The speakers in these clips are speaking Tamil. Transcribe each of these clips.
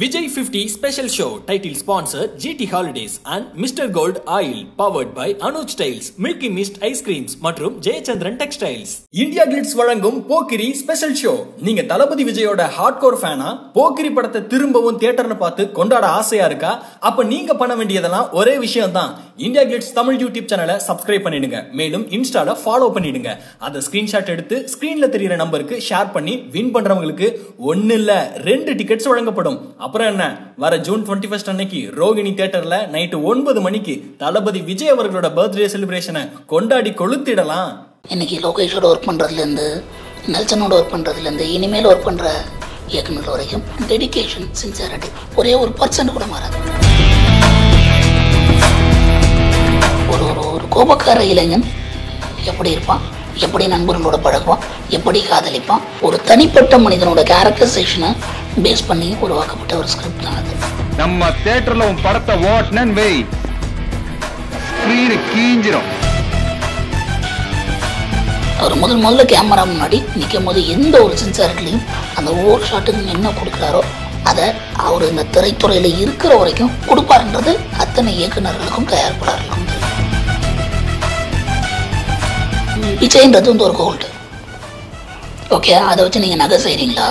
Vijay 50 special show title sponsor GT Holidays and Mr. Gold Oil powered by Anuj Tiles, Milky Mist Ice Creams மற்றும் ஜெயச்சந்திரன் Textiles. India Glitz வழங்கும் போக்கிரி ஸ்பெஷல் ஷோ. நீங்க தளபதி விஜயோட ஹார்ட்கோர் ஃபேனா? போக்கிரி படத்தை திரும்பவும் தியேட்டர்ல பார்த்து கொண்டாட ஆசையா இருக்கா? அப்ப நீங்க பண்ண வேண்டியதெல்லாம் ஒரே விஷயம் தான். India Glitz தமிழ் யூடியூப் சேனலை சப்ஸ்கிரைப் பண்ணிடுங்க. மேலும் இன்ஸ்டால ஃபாலோ பண்ணிடுங்க. அத ஸ்கிரீன்ஷாட் எடுத்து ஸ்கிரீன்ல தெரியுற நம்பருக்கு ஷேர் பண்ணி வின் பண்றவங்களுக்கு 1 இல்ல 2 டிக்கெட்ஸ் வழங்கப்படும். அப்புறம் என்ன, வர ஜூன் 21 அன்னைக்கு ரோகிணி தியேட்டர்ல நைட்டு 9 மணிக்கு தளபதி விஜய் அவர்களோட பர்த்டே செலிப்ரேஷனை கொண்டாடி கொளுத்திடலாம். இன்னைக்கு லோகேஷோட ஒர்க் பண்றதுலேருந்து நெல்சனோட ஒர்க் பண்றதுலேருந்து இனிமேல் ஒர்க் பண்ற இயக்குனர் வரைக்கும் டெடிகேஷன், சின்சியாரிட்டி ஒரே ஒரு % கூட மாறாது. ஒரு கோபக்கார இளைஞன் எப்படி இருப்பான், எப்படி நண்பர்களோட பழகுவான், எப்படி காதலிப்பான், ஒரு தனிப்பட்ட மனிதனோட கேரக்டரைசேஷனை பேஸ் பண்ணி உருவாக்கப்பட்ட ஒரு ஸ்கிரிப்ட் தான் அது. நம்ம தியேட்டர்ல உன் படத்தை ஓட்டனன் வை, ஸ்கிரீன் கீஞ்சிரும். அவர் முதல்ல கேமரா முன்னாடி நிற்கும் போது எந்த ஒரு சின்சியாரிட்டிலையும் அந்த ஒவ்வொரு ஷாட்டுக்கும் என்ன கொடுக்குறாரோ அதை அவர் இந்த திரைத்துறையில் இருக்கிற வரைக்கும் கொடுப்பாருன்றது அத்தனை இயக்குநர்களுக்கும் தயாரிப்பாளர்களுக்கும். விஜய்ன்றது வந்து ஒரு கோல்டு. ஓகே, அதை வச்சு நீங்கள் நகை செய்கிறீங்களா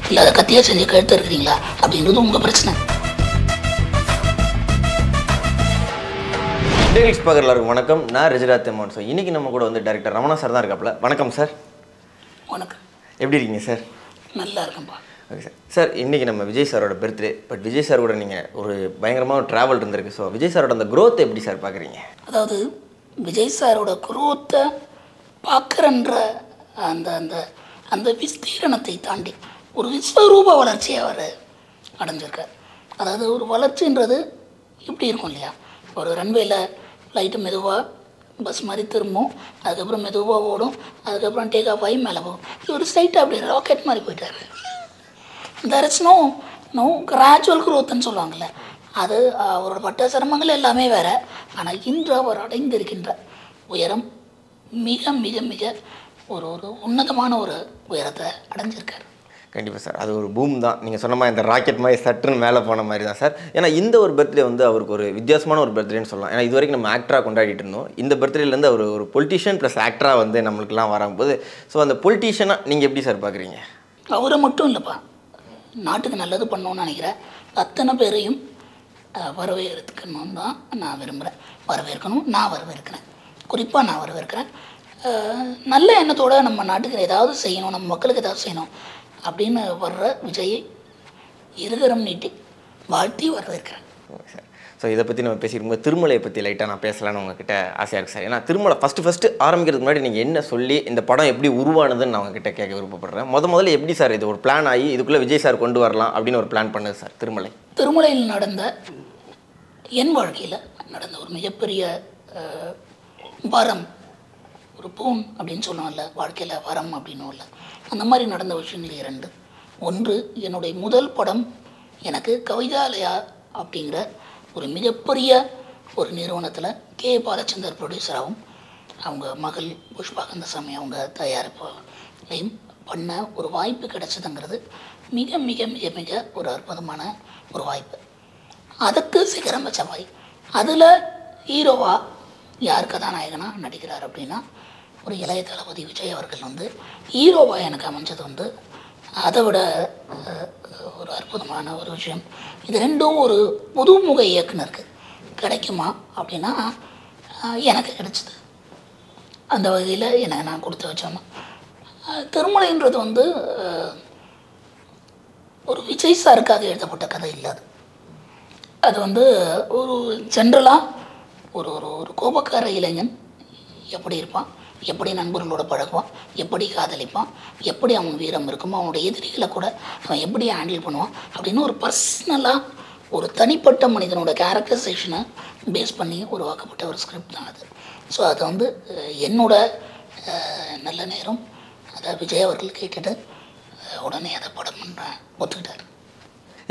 இல்லை அதை கத்தியாக செஞ்சு கழுத்து இருக்கிறீங்களா அப்படின்றது உங்கள் பிரச்சனை. டெலிக்ஸ் பார்க்குற எல்லாருக்கும் வணக்கம். நான் ரெஜிராத் அம்மான். ஸோ இன்றைக்கி நம்ம கூட வந்து டைரக்டர் ரமணா சார் தான் இருக்காப்புல. வணக்கம் சார். வணக்கம். எப்படி இருக்கீங்க சார்? நல்லா இருக்கும்பா. Okay sir. சார் இன்றைக்கி நம்ம விஜய் சாரோட பர்த்டே. பட் விஜய் சார் கூட நீங்கள் ஒரு பயங்கரமாக ஒரு ட்ராவல் இருந்திருக்கு. ஸோ விஜய் சாரோட அந்த க்ரோத்தை எப்படி சார் பார்க்குறீங்க? அதாவது விஜய் சாரோட குரோத்தை பார்க்குறன்ற அந்த அந்த அந்த விஸ்தீரணத்தை தாண்டி ஒரு விஸ்வரூப வளர்ச்சியை அவர் அடைஞ்சிருக்கார். அதாவது ஒரு வளர்ச்சின்றது இப்படி இருக்கும் இல்லையா, ஒரு ரன்வேல லைட்டு மெதுவாக பஸ் மாதிரி திரும்பும், அதுக்கப்புறம் மெதுவாக ஓடும், அதுக்கப்புறம் டேக் ஆஃப் ஆகி மேலே போகும். ஒரு ஸ்ட்ரைட்டாக அப்படி ராக்கெட் மாதிரி போயிட்டார். தேர் இஸ் நோ கிராஜுவல் குரோத்துன்னு சொல்லுவாங்கள்ல, அது அவரோட பட்ட சிரமங்கள் எல்லாமே வேறு. ஆனால் இன்று அவர் அடைந்திருக்கின்ற உயரம் மிக மிக மிக ஒரு உன்னதமான ஒரு உயரத்தை அடைஞ்சிருக்கார். கண்டிப்பாக சார், அது ஒரு பூம் தான். நீங்கள் சொன்ன மாதிரி இந்த ராக்கெட் மாதிரி சட்டுன்னு மேலே போன மாதிரி தான் சார். ஏன்னா இந்த ஒரு பர்த்டே வந்து அவருக்கு ஒரு வித்தியாசமான ஒரு பர்த்டேன்னு சொல்லலாம். ஏன்னா இது வரைக்கும் நம்ம ஆக்டராக கொண்டாடிட்டு இருந்தோம். இந்த பர்த்டேலேருந்து அவர் ஒரு பொலிட்டீஷியன் ப்ளஸ் ஆக்டராக வந்து நம்மளுக்குலாம் வரும்போது, ஸோ அந்த பொலிட்டீஷியனாக நீங்கள் எப்படி சார் பார்க்குறீங்க? அவரை மட்டும் இல்லைப்பா, நாட்டுக்கு நல்லது பண்ணணும்னு நினைக்கிறேன் அத்தனை பேரையும் வரவேற்கணும்னு தான் நான் விரும்புகிறேன். நான் வரவேற்கிறேன். குறிப்பாக நான் வரவேற்கிறேன். நல்ல எண்ணத்தோடு நம்ம நாட்டுக்கு ஏதாவது செய்யணும், நம்ம மக்களுக்கு ஏதாவது செய்யணும் அப்படின்னு வர்ற விஜயை இருகரம் நீட்டி வாழ்த்தி வரவேற்கிறேன். Okay sir. ஸோ இதை பற்றி நம்ம பேசியிருக்கும்போது திருமலையை பற்றி லைட்டாக நான் பேசலான்னு உங்ககிட்ட ஆசையாக இருக்குது சார். ஏன்னா திருமலை ஃபஸ்ட்டு ஆரம்பிக்கிறதுக்கு முன்னாடி நீங்கள் என்ன சொல்லி இந்த படம் எப்படி உருவானதுன்னு நான் உங்ககிட்ட கேட்க விருப்பப்படுறேன். முதல்ல எப்படி சார் இது ஒரு பிளான் ஆகி இதுக்குள்ளே விஜய் சார் கொண்டு வரலாம் அப்படின்னு ஒரு பிளான் பண்ணுது சார் திருமலையில் நடந்த என் வாழ்க்கையில் நடந்த ஒரு மிகப்பெரிய வரம், ஒரு பூன் அப்படின்னு சொல்லுவோம்ல, வாழ்க்கையில் வரம் அப்படின்னு இல்லை, அந்த மாதிரி நடந்த விஷயங்கள் 2. ஒன்று, என்னுடைய முதல் படம் எனக்கு கவிதாலயா அப்படிங்கிற ஒரு மிகப்பெரிய ஒரு நிறுவனத்தில் கே பாலச்சந்தர் ப்ரொடியூசராகவும் அவங்க மகள் புஷ்பா கந்தசாமி அவங்க தயாரிப்புலையும் பண்ண ஒரு வாய்ப்பு கிடைச்சதுங்கிறது மிக மிக மிக மிக ஒரு அற்புதமான ஒரு வாய்ப்பு. அதுக்கு சிகரம் வச்ச வாய். அதில் ஹீரோவாக யார் கதாநாயகனாக நடிக்கிறார் அப்படின்னா ஒரு இளைய தளபதி விஜய் அவர்கள் வந்து ஹீரோவாக எனக்கு அமைஞ்சது வந்து அதை விட ஒரு அற்புதமான ஒரு விஷயம். இது 2ம் ஒரு புதுமுக இயக்குனருக்கு கிடைக்குமா அப்படின்னா எனக்கு கிடைச்சிது. அந்த வகையில் எனக்கு நான் கொடுத்து வச்சோம்னா திருமலைன்றது வந்து ஒரு விஜய் சாருக்காக எழுதப்பட்ட கதை இல்லாது. அது வந்து ஒரு ஜென்ரலாக ஒரு ஒரு கோபக்கார இளைஞன் எப்படி இருப்பான், எப்படி நண்பர்களோட பழகுவான், எப்படி காதலிப்பான், எப்படி அவன் வீரம் இருக்குமோ, அவனோட எதிரிகளை கூட அவன் எப்படி ஹேண்டில் பண்ணுவான் அப்படின்னு ஒரு பர்சனலாக ஒரு தனிப்பட்ட மனிதனோட கேரக்டரைசேஷனை பேஸ் பண்ணி உருவாக்கப்பட்ட ஒரு ஸ்கிரிப்ட் தான் அது. ஸோ அது வந்து என்னோட நல்ல நேரம் அதை விஜய் அவர்கள் கேட்டுட்டு உடனே அதை படம் பண்ணுறேன் ஒத்துக்கிட்டார்.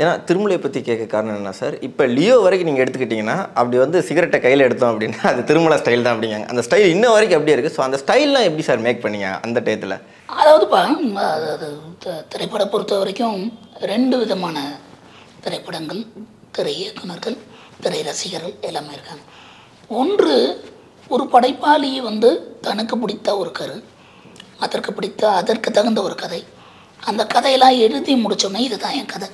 ஏன்னா திருமலையை பற்றி கேட்க காரணம் என்ன சார், இப்போ லியோ வரைக்கும் நீங்கள் எடுத்துக்கிட்டிங்கன்னா அப்படி வந்து சிகரெட்டை கையில் எடுத்தோம் அப்படின்னா அது திருமலை ஸ்டைல் தான் அப்படிங்காங்க. அந்த ஸ்டைல் இன்ன வரைக்கும் அப்படியே இருக்குது. ஸோ அந்த ஸ்டைல்லாம் எப்படி சார் மேக் பண்ணீங்க அந்த டயத்தில்? அதாவதுப்பா, அது திரைப்படம் பொறுத்த வரைக்கும் 2 விதமான திரைப்படங்கள், திரை இயக்குனர்கள், திரை ரசிகர்கள் எல்லாமே இருக்காங்க. ஒன்று, ஒரு படைப்பாளி தனக்கு பிடித்த ஒரு கரு, அதற்கு தகுந்த ஒரு கதை, அந்த கதையெல்லாம் எழுதி முடித்தோடனே இதுதான் என் கதை,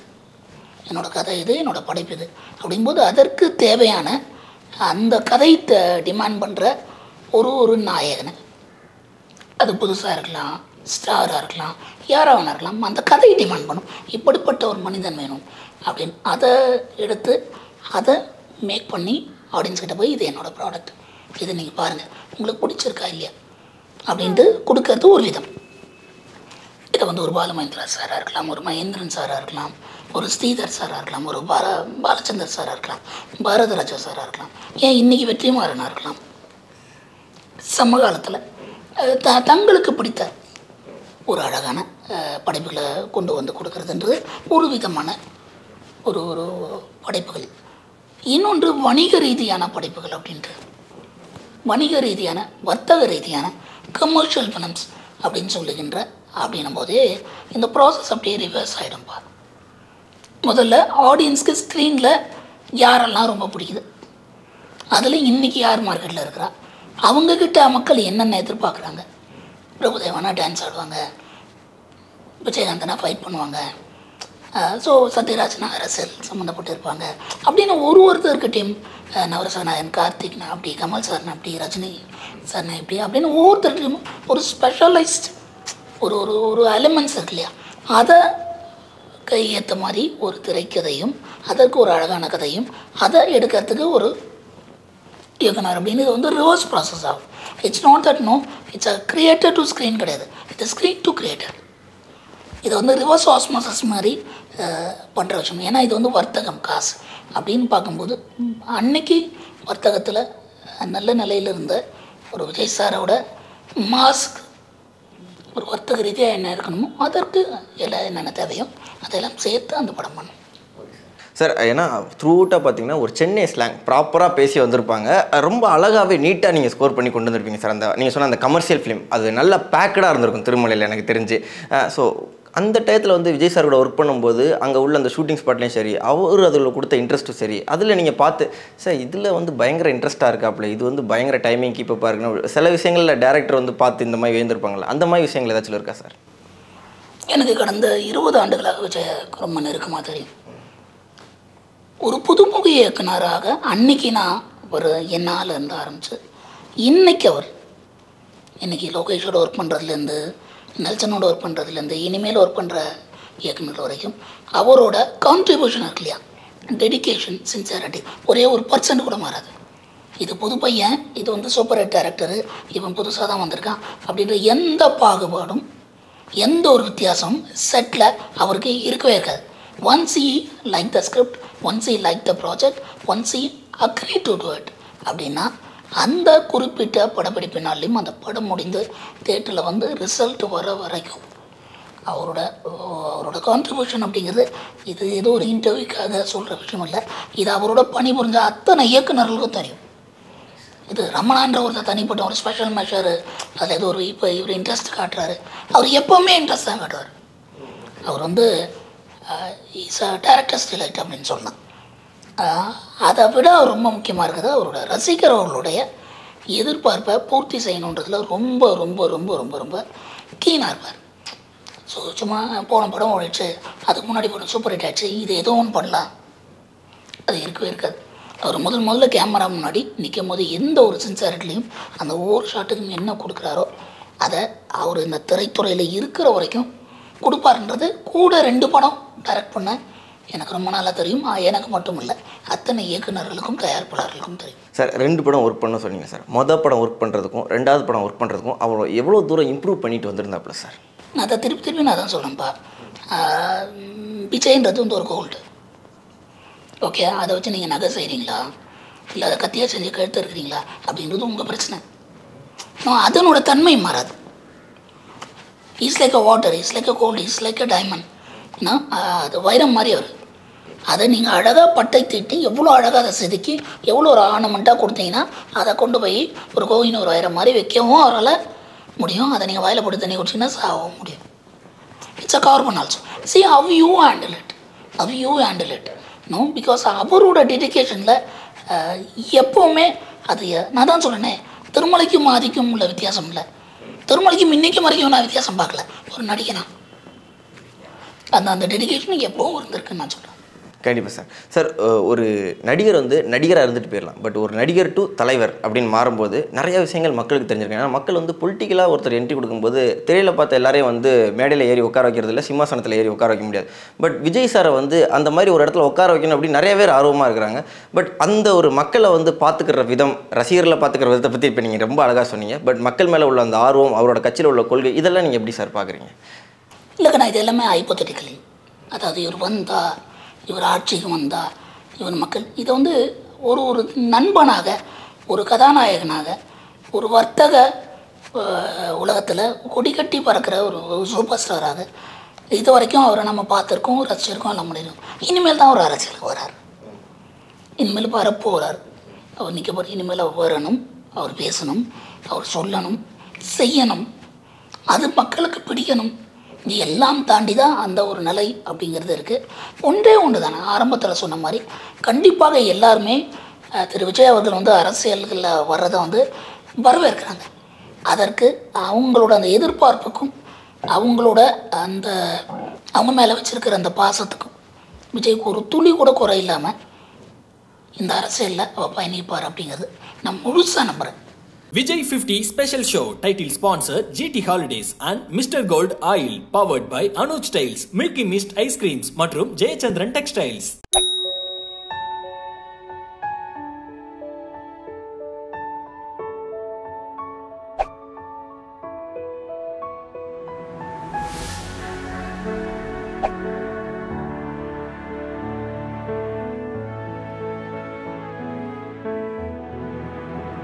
என்னோடய கதை இது, என்னோடய படைப்பு இது அப்படிங்கும்போது அதற்கு தேவையான அந்த கதை டிமாண்ட் பண்ணுற ஒரு நாயகனை, அது புதுசாக இருக்கலாம், ஸ்டாராக இருக்கலாம், யாராக வேணா இருக்கலாம், அந்த கதையை டிமாண்ட் பண்ணும். இப்படிப்பட்ட ஒரு மனிதன் வேணும் அப்படின்னு அதை எடுத்து அதை மேக் பண்ணி ஆடியன்ஸ்கிட்ட போய் இது என்னோடய ப்ராடக்ட், இதை நீங்கள் பாருங்கள், உங்களுக்கு பிடிச்சிருக்கா இல்லையா அப்படின்ட்டு கொடுக்கறது ஒரு விதம். இதை ஒரு பாலமகேந்திரா சாராக இருக்கலாம், ஒரு மகேந்திரன் சாராக இருக்கலாம், ஒரு ஸ்ரீதர் சாராக இருக்கலாம், ஒரு பாலச்சந்தர் சாராக இருக்கலாம், பாரதராஜா சாராக இருக்கலாம், ஏன் இன்றைக்கி வெற்றிமாறனாக இருக்கலாம். சமகாலத்தில் தங்களுக்கு பிடித்த ஒரு அழகான படைப்புகளை கொண்டு கொடுக்கறதுன்றது ஒரு விதமான ஒரு படைப்புகள். இன்னொன்று வணிக ரீதியான படைப்புகள் அப்படின்ட்டு, வணிக ரீதியான வர்த்தக ரீதியான கமர்ஷியல் ஃபிலிம்ஸ் அப்படின்னு சொல்லுகின்ற அப்படின்னும் போதே இந்த ப்ராசஸ் அப்படியே ரிவர்ஸ் ஆகிடும்பா. முதல்ல ஆடியன்ஸ்க்கு ஸ்க்ரீனில் யாரெல்லாம் ரொம்ப பிடிக்குது, அதில் இன்றைக்கி யார் மார்க்கெட்டில் இருக்கிறா, அவங்கக்கிட்ட மக்கள் என்னென்ன எதிர்பார்க்குறாங்க. பிரபுதேவானா டான்ஸ் ஆடுவாங்க, விஜயகாந்தனா ஃபைட் பண்ணுவாங்க, ஸோ சத்யராஜ்னா அரசியல் சம்மந்தப்பட்டு இருப்பாங்க அப்படின்னு ஒருத்தர்கிட்டையும், நவரசநாயன், கார்த்திக்னா அப்படி, கமல் சார்னா அப்படி, ரஜினி சார்னா இப்படி அப்படின்னு ஒவ்வொருத்தர்கிட்டையும் ஒரு ஸ்பெஷலைஸ்ட் ஒரு எலிமெண்ட்ஸ் இருக்கு இல்லையா, அதை கையேற்ற மாதிரி ஒரு திரைக்கதையும் அதற்கு ஒரு அழகான கதையும் அதை எடுக்கிறதுக்கு ஒரு இயக்குனர் அப்படின்னு இது ரிவர்ஸ் ப்ராசஸ் ஆகும். It's not that no, it's a creator to screen கிடையாது, இட்ஸ் ஸ்க்ரீன் டு கிரியேட்டர். இது ரிவர்ஸ் ஆஸ்மோசஸ் மாதிரி பண்ணுற விஷயம். ஏன்னா இது வர்த்தகம், காசு அப்படின்னு பார்க்கும்போது அன்னைக்கு வர்த்தகத்தில் நல்ல நிலையில் இருந்த ஒரு விஜய் சாரோட மாஸ்க் ஒரு வர்த்தக ரீதியாக என்ன இருக்கணுமோ அதற்கு எல்லாம் என்னென்ன தேவையோ அதெல்லாம் சேர்த்து அந்த படம் பண்ணும். சார், ஏன்னா த்ரூட்டாக பார்த்தீங்கன்னா ஒரு சென்னை ஸ்லாங் ப்ராப்பராக பேசி வந்திருப்பாங்க, ரொம்ப அழகாகவே நீட்டாக நீங்கள் ஸ்கோர் பண்ணி கொண்டு வந்திருப்பீங்க சார். அந்த நீங்கள் சொன்ன அந்த கமர்ஷியல் ஃபிலிம் அது நல்லா பேக்கடாக இருந்திருக்கும் திருமலையில் எனக்கு தெரிஞ்சு. ஸோ அந்த டயத்தில் விஜய் சார் கூட ஒர்க் பண்ணும்போது அங்கே உள்ள அந்த ஷூட்டிங் ஸ்பாட்லேயும் சரி, அவர் அதில் கொடுத்த இன்ட்ரெஸ்ட்டும் சரி, அதில் நீங்கள் பார்த்து சார் இதில் பயங்கர இன்ட்ரெஸ்ட்டாக இருக்காப்புல, இது பயங்கர டைமிங் கீப்பப்பாக இருக்குன்னு சில விஷயங்களில் டேரக்டர் பார்த்து இந்த மாதிரி வேந்திருப்பாங்களா, அந்த மாதிரி விஷயங்கள் ஏதாச்சும் இருக்கா சார்? எனக்கு கடந்த 20 ஆண்டுகளாக விஜய் ரொம்ப நெருக்கமாக தெரியும். ஒரு புதுமுக இயக்குனராக அன்னைக்கு நான் ஒரு என்னால் இருந்து ஆரம்பிச்சு இன்னைக்கு இன்னைக்கு லோகேஷோட ஒர்க் பண்ணுறதுலேருந்து, நெல்சனோட ஒர்க் பண்ணுறதுலேருந்து, இனிமேல் ஒர்க் பண்ணுற இயக்குனர் வரைக்கும் அவரோட கான்ட்ரிபியூஷன் இருக்கு இல்லையா, டெடிக்கேஷன், சின்சியாரிட்டி ஒரே 1% கூட மாறாது. இது புது பையன், இது சூப்பர் ஹிட் டேரக்டரு, இவன் புதுசாக தான் வந்திருக்கான் அப்படின்ற எந்த பாகுபாடும் எந்த ஒரு வித்தியாசமும் செட்டில் அவருக்கு இருக்கவே இருக்காது. Once he like the script, once he like the project, once he agree to do it அப்படின்னா அந்த குறிப்பிட்ட படப்பிடிப்பினாலையும் அந்த படம் முடிந்து தேட்டரில் ரிசல்ட் வர வரைக்கும் அவரோட கான்ட்ரிபியூஷன் அப்படிங்கிறது இது ஏதோ ஒரு இன்டர்வியூக்காக சொல்கிற விஷயம் இல்லை. இது அவரோட பணிபுரிஞ்ச அத்தனை இயக்குநர்களுக்கும் தெரியும். இது ரமணான்ற ஒரு தனிப்பட்ட ஒரு ஸ்பெஷல் மெஷர், அதில் ஏதோ இப்போ இவர் இன்ட்ரெஸ்ட் காட்டுறாரு, அவர் எப்போவுமே இன்ட்ரெஸ்ட் தான் காட்டுவார். அவர் இஸ் அ டேரக்டர்ஸ் டிலைட் அப்படின்னு சொல்லலாம். அதை விட ரொம்ப முக்கியமாக இருக்குது அவரோட ரசிகர்களுடைய எதிர்பார்ப்பை பூர்த்தி செய்யணுன்றதுல ரொம்ப ரொம்ப ரொம்ப ரொம்ப ரொம்ப கீனாக இருப்பார். ஸோ சும்மா போன படம் ஓடிச்சு, அதுக்கு முன்னாடி படம் சூப்பர் ஹிட் ஆகிடுச்சு, இது ஏதோ ஒன்று பண்ணலாம், அது இருக்கவே இருக்காது. அவர் முதல்ல கேமரா முன்னாடி நிற்கும் போது எந்த ஒரு சின்சாரிட்டிலையும் அந்த ஒவ்வொரு ஷாட்டுக்கும் என்ன கொடுக்குறாரோ அதை அவர் இந்த திரைத்துறையில் இருக்கிற வரைக்கும் கொடுப்பாருன்றது கூட 2 படம் டைரக்ட் பண்ண எனக்கு ரொம்ப நாளாக தெரியும். எனக்கு மட்டும் இல்லை, அத்தனை இயக்குநர்களுக்கும் தயாரிப்பாளர்களுக்கும் தெரியும். சார் 2 படம் ஒர்க் பண்ண சொன்னீங்க சார். மொதல் படம் ஒர்க் பண்ணுறதுக்கும் 2வது படம் ஒர்க் பண்ணுறதுக்கும் அவர் எவ்வளோ தூரம் இம்ப்ரூவ் பண்ணிட்டு வந்திருந்தாப்புல சார்? நான் அதை திருப்பி நான் தான் சொல்கிறேன்ப்பா. பிச்சைன்றது ஒரு கோல்டு. ஓகே, அதை வச்சு நீங்கள் நகை செய்கிறீங்களா இல்லை அதை கத்தியாக செஞ்சு கழுத்து இருக்கிறீங்களா அப்படின்றது உங்கள் பிரச்சனை. அதனோட தன்மை மாறாது. Is like a water, is like a gold, is like a diamond. அது வைரம் மாதிரி அவர். அதை நீங்கள் அழகாக பட்டை தீட்டி எவ்வளோ அழகாக அதை செதுக்கி எவ்வளோ ஒரு ஆர்னமெண்ட்டாக கொடுத்தீங்கன்னா அதை கொண்டு போய் ஒரு கோயினூர் வைரம் மாதிரி வைக்கவும் அவரால் முடியும். அதை நீங்கள் வாயில் போட்டு தண்ணி குடிச்சிங்கன்னா சாகவும் முடியும். It's a carbon also. C how you handle it. how you handle it. No, because அவரோட டெடிக்கேஷனில் எப்போவுமே அது நான் தான் சொன்னேனே, திருமலைக்கும் ஆதிக்கும் உள்ள வித்தியாசம் இல்லை. திருமலைக்கும் இன்னைக்கும் வரைக்கும் நான் வித்தியாசம் பார்க்கல ஒரு நடிகனா. அந்த டெடிக்கேஷன் எப்போவும் இருந்திருக்குன்னு நான் சொல்கிறேன். கண்டிப்பாக சார். சார், ஒரு நடிகர் வந்து நடிகராக இருந்துட்டு போயிடலாம், பட் ஒரு நடிகர் டு தலைவர் அப்படின்னு மாறும்போது நிறைய விஷயங்கள் மக்களுக்கு தெரிஞ்சிருக்காங்க. ஏன்னா மக்கள் வந்து பொலிட்டிக்கலாக ஒருத்தர் என்ட்ரி கொடுக்கும்போது திரையில் பார்த்த எல்லாரையும் வந்து மேடையில் ஏறி உட்கார வைக்கிறது இல்லை, சிம்மாசனத்தில் ஏறி உட்கார வைக்க முடியாது. பட் விஜய் சாரை வந்து அந்த மாதிரி ஒரு இடத்துல உட்கார வைக்கணும் அப்படின்னு நிறைய பேர் ஆர்வமாக இருக்கிறாங்க. பட் அந்த ஒரு மக்களை வந்து பார்த்துக்கிற விதம், ரசிகர்களை பார்த்துக்கிற விதத்தை பற்றி இப்போ நீங்கள் ரொம்ப அழகாக சொன்னீங்க. பட் மக்கள் மேலே உள்ள அந்த ஆர்வம், அவரோட கட்சியில் உள்ள கொள்கை, இதெல்லாம் நீங்கள் எப்படி சார் பார்க்குறீங்க? இல்லைக்கண்ணா, இது எல்லாமே ஹைப்போதெட்டிக்கலி. அதாவது இவர் வந்தா, இவர் ஆட்சிக்கு வந்தா, இவர் மக்கள் இதை வந்து ஒரு நண்பனாக, ஒரு கதாநாயகனாக, ஒரு வர்த்தக உலகத்தில் கொடி கட்டி பறக்கிற ஒரு சூப்பர் ஸ்டாராக இது வரைக்கும் அவரை நம்ம பார்த்துருக்கோம், ரசிச்சிருக்கோம், எல்லாம் முடியும். இனிமேல் தான் அவர் அரசியலுக்கு வர்றார், இனிமேல் வரப்போகிறார். அவர் நிற்க போகிற இனிமேல் அவர் வரணும், அவர் பேசணும், அவர் சொல்லணும், செய்யணும், அது மக்களுக்கு பிடிக்கணும். இது எல்லாம் தாண்டி தான் அந்த ஒரு நிலை அப்படிங்கிறது இருக்குது. ஒன்றே ஒன்று தானே, ஆரம்பத்தில் சொன்ன மாதிரி கண்டிப்பாக எல்லாருமே திரு விஜய் அவர்கள் வந்து அரசியல்களில் வர்றதை வந்து வரவேற்கிறாங்க. அதற்கு அவங்களோட அந்த எதிர்பார்ப்புக்கும் அவங்களோட அந்த அவங்க மேலே வச்சுருக்கிற அந்த பாசத்துக்கும் விஜய்க்கு ஒரு துளி கூட குறை இல்லாமல் இந்த அரசியலில் அவர் பயணிப்பார் அப்படிங்கிறது நான் முழுசாக நம்புகிறேன். Vijay 50 special show title sponsor GT Holidays and Mr. Gold Oil powered by Anuj Styles, Milky Mist Ice Creams மற்றும் ஜெயச்சந்திரன் Textiles.